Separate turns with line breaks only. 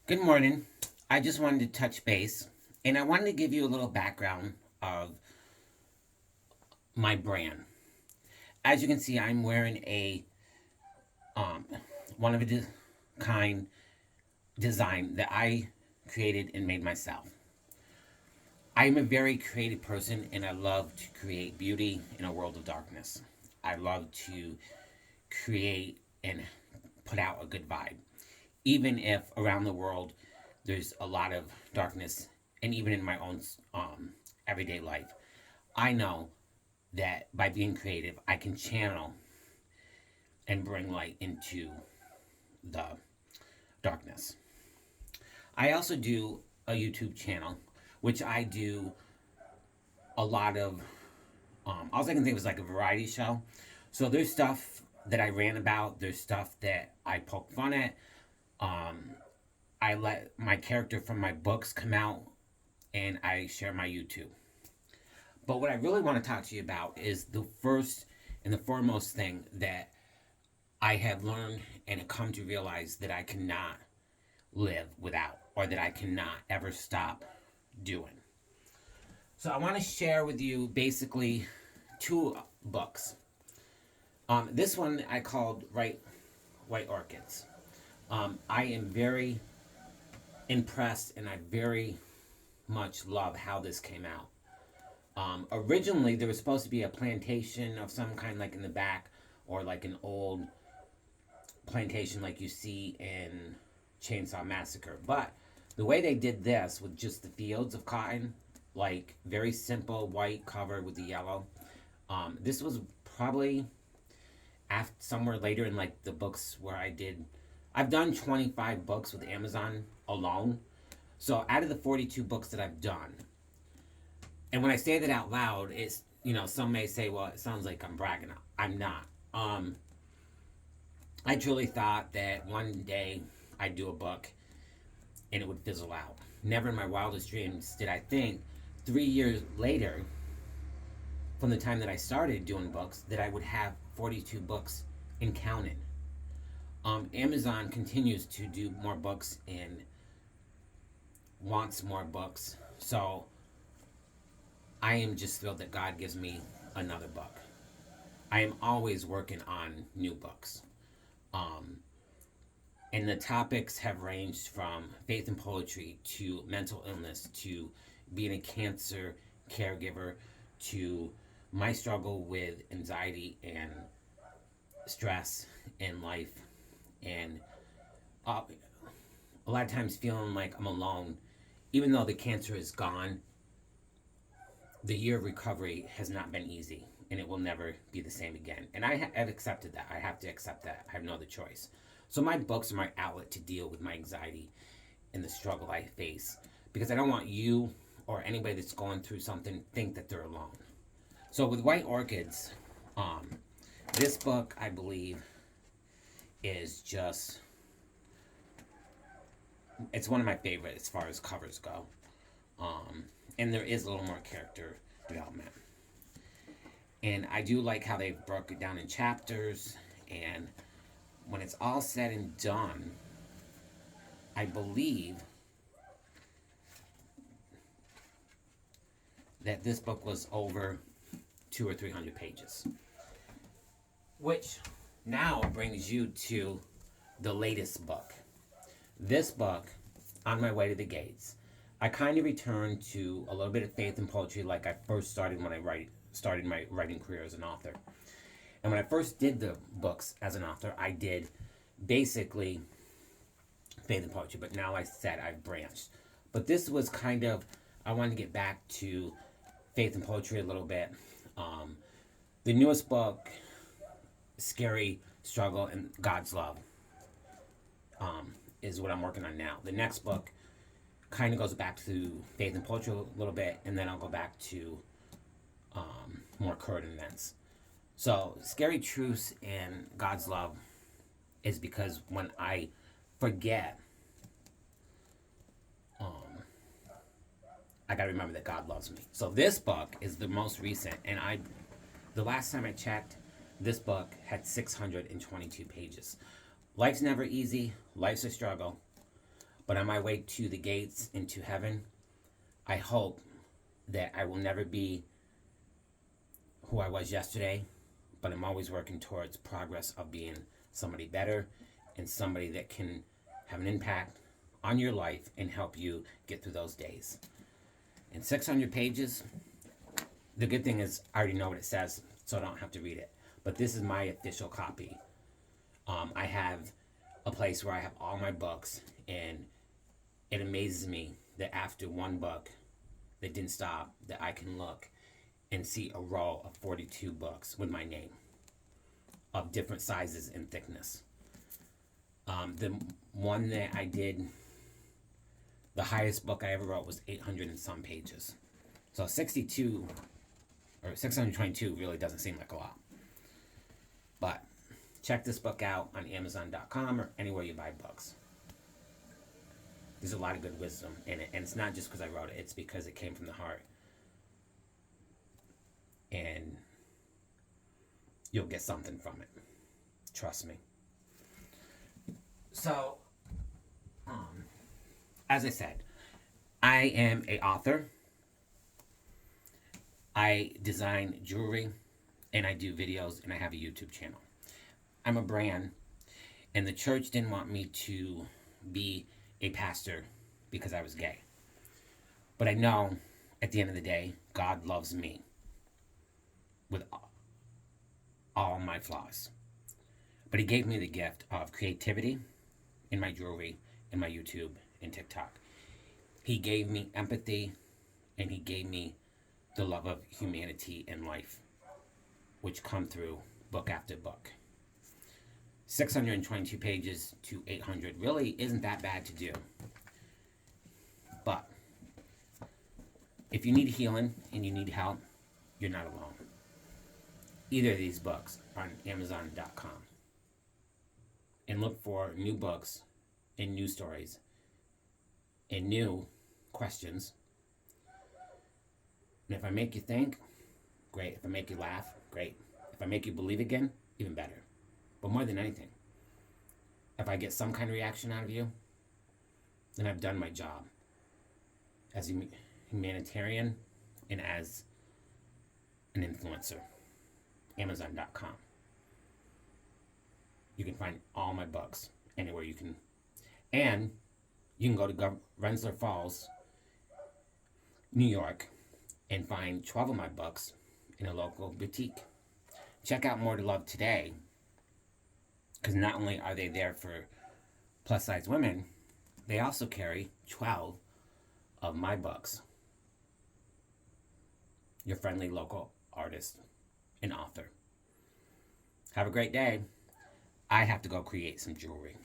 Good morning. I just wanted to touch base and I wanted to give you a little background of my brand. As you can see, I'm wearing a um, one of a kind design that I created and made myself. I'm a very creative person and I love to create beauty in a world of darkness. I love to create and put out a good vibe. Even if around the world there's a lot of darkness, and even in my own everyday life, I know that by being creative, I can channel and bring light into the darkness. I also do a YouTube channel, which I do a lot of. All I can think was like a variety show. So there's stuff that I ran about. There's stuff that I poke fun at. Um, I let my character from my books come out, and I share my YouTube. But what I really want to talk to you about is the first and the foremost thing that I have learned and come to realize that I cannot live without, or that I cannot ever stop doing. So I want to share with you basically two books. This one I called White Orchids. I am very impressed and I very much love how this came out. Originally, there was supposed to be a plantation of some kind, like in the back, or like an old plantation like you see in Chainsaw Massacre. But the way they did this with just the fields of cotton, like very simple white covered with the yellow, this was probably after somewhere later in like the books where I've done 25 books with Amazon alone. So out of the 42 books that I've done, and when I say that out loud, it's, some may say, well, it sounds like I'm bragging. I'm not. I truly thought that one day I'd do a book and it would fizzle out. Never in my wildest dreams did I think 3 years later, from the time that I started doing books, that I would have 42 books and counting. Amazon continues to do more books and wants more books. So I am just thrilled that God gives me another book. I am always working on new books. Um, and the topics have ranged from faith and poetry to mental illness to being a cancer caregiver to my struggle with anxiety and stress in life, and uh, a lot of times feeling like I'm alone. Even though the cancer is gone, the year of recovery has not been easy and it will never be the same again. And have accepted that. I have to accept that. I have no other choice. So my books are my outlet to deal with my anxiety and the struggle I face, because I don't want you or anybody that's going through something think that they're alone. So with White Orchids, um, this book I believe is just, it's one of my favorite as far as covers go. Um, and there is a little more character development. And I do like how they broke it down in chapters. And when it's all said and done, I believe that this book was over 200 or 300 pages. Which now brings you to the latest book. This book, On My Way to the Gates, I kind of returned to a little bit of faith and poetry like I first started when I started my writing career as an author. And when I first did the books as an author, I did basically faith and poetry, but now I said I've branched. But this was kind of, I wanted to get back to faith and poetry a little bit. Um, the newest book, Scary Struggle and God's Love, is what I'm working on now. The next book kind of goes back to faith and poetry a little bit, and then I'll go back to more current events. So, Scary Truths and God's Love is because when I forget, um, I gotta remember that God loves me. So this book is the most recent, and the last time I checked, this book had 622 pages. Life's never easy. Life's a struggle. But on my way to the gates into heaven, I hope that I will never be who I was yesterday, but I'm always working towards progress of being somebody better and somebody that can have an impact on your life and help you get through those days. In 600 pages, the good thing is I already know what it says, so I don't have to read it. But this is my official copy. I have a place where I have all my books, and it amazes me that after one book that didn't stop, that I can look and see a row of 42 books with my name of different sizes and thickness. The one that I did, the highest book I ever wrote was 800 and some pages. So 62 or 622 really doesn't seem like a lot. But check this book out on Amazon.com or anywhere you buy books. There's a lot of good wisdom in it. And it's not just because I wrote it, it's because it came from the heart. And you'll get something from it. Trust me. So, as I said, I am an author. I design jewelry, and I do videos, and I have a YouTube channel. I'm a brand, and the church didn't want me to be a pastor because I was gay. But I know, at the end of the day, God loves me with all my flaws. But he gave me the gift of creativity in my jewelry, in my YouTube, and TikTok. He gave me empathy, and he gave me the love of humanity and life, which come through book after book. 622 pages to 800 really isn't that bad to do. But if you need healing and you need help, you're not alone. Either of these books are on Amazon.com. And look for new books and new stories and new questions. And if I make you think, great. If I make you laugh, great. If I make you believe again, even better. But more than anything, if I get some kind of reaction out of you, then I've done my job as a humanitarian and as an influencer. Amazon.com. You can find all my books anywhere you can. And you can go to Rensselaer Falls, New York, and find 12 of my books in a local boutique. Check out More to Love today, because not only are they there for plus size women, they also carry 12 of my books. Your friendly local artist and author. Have a great day. I have to go create some jewelry.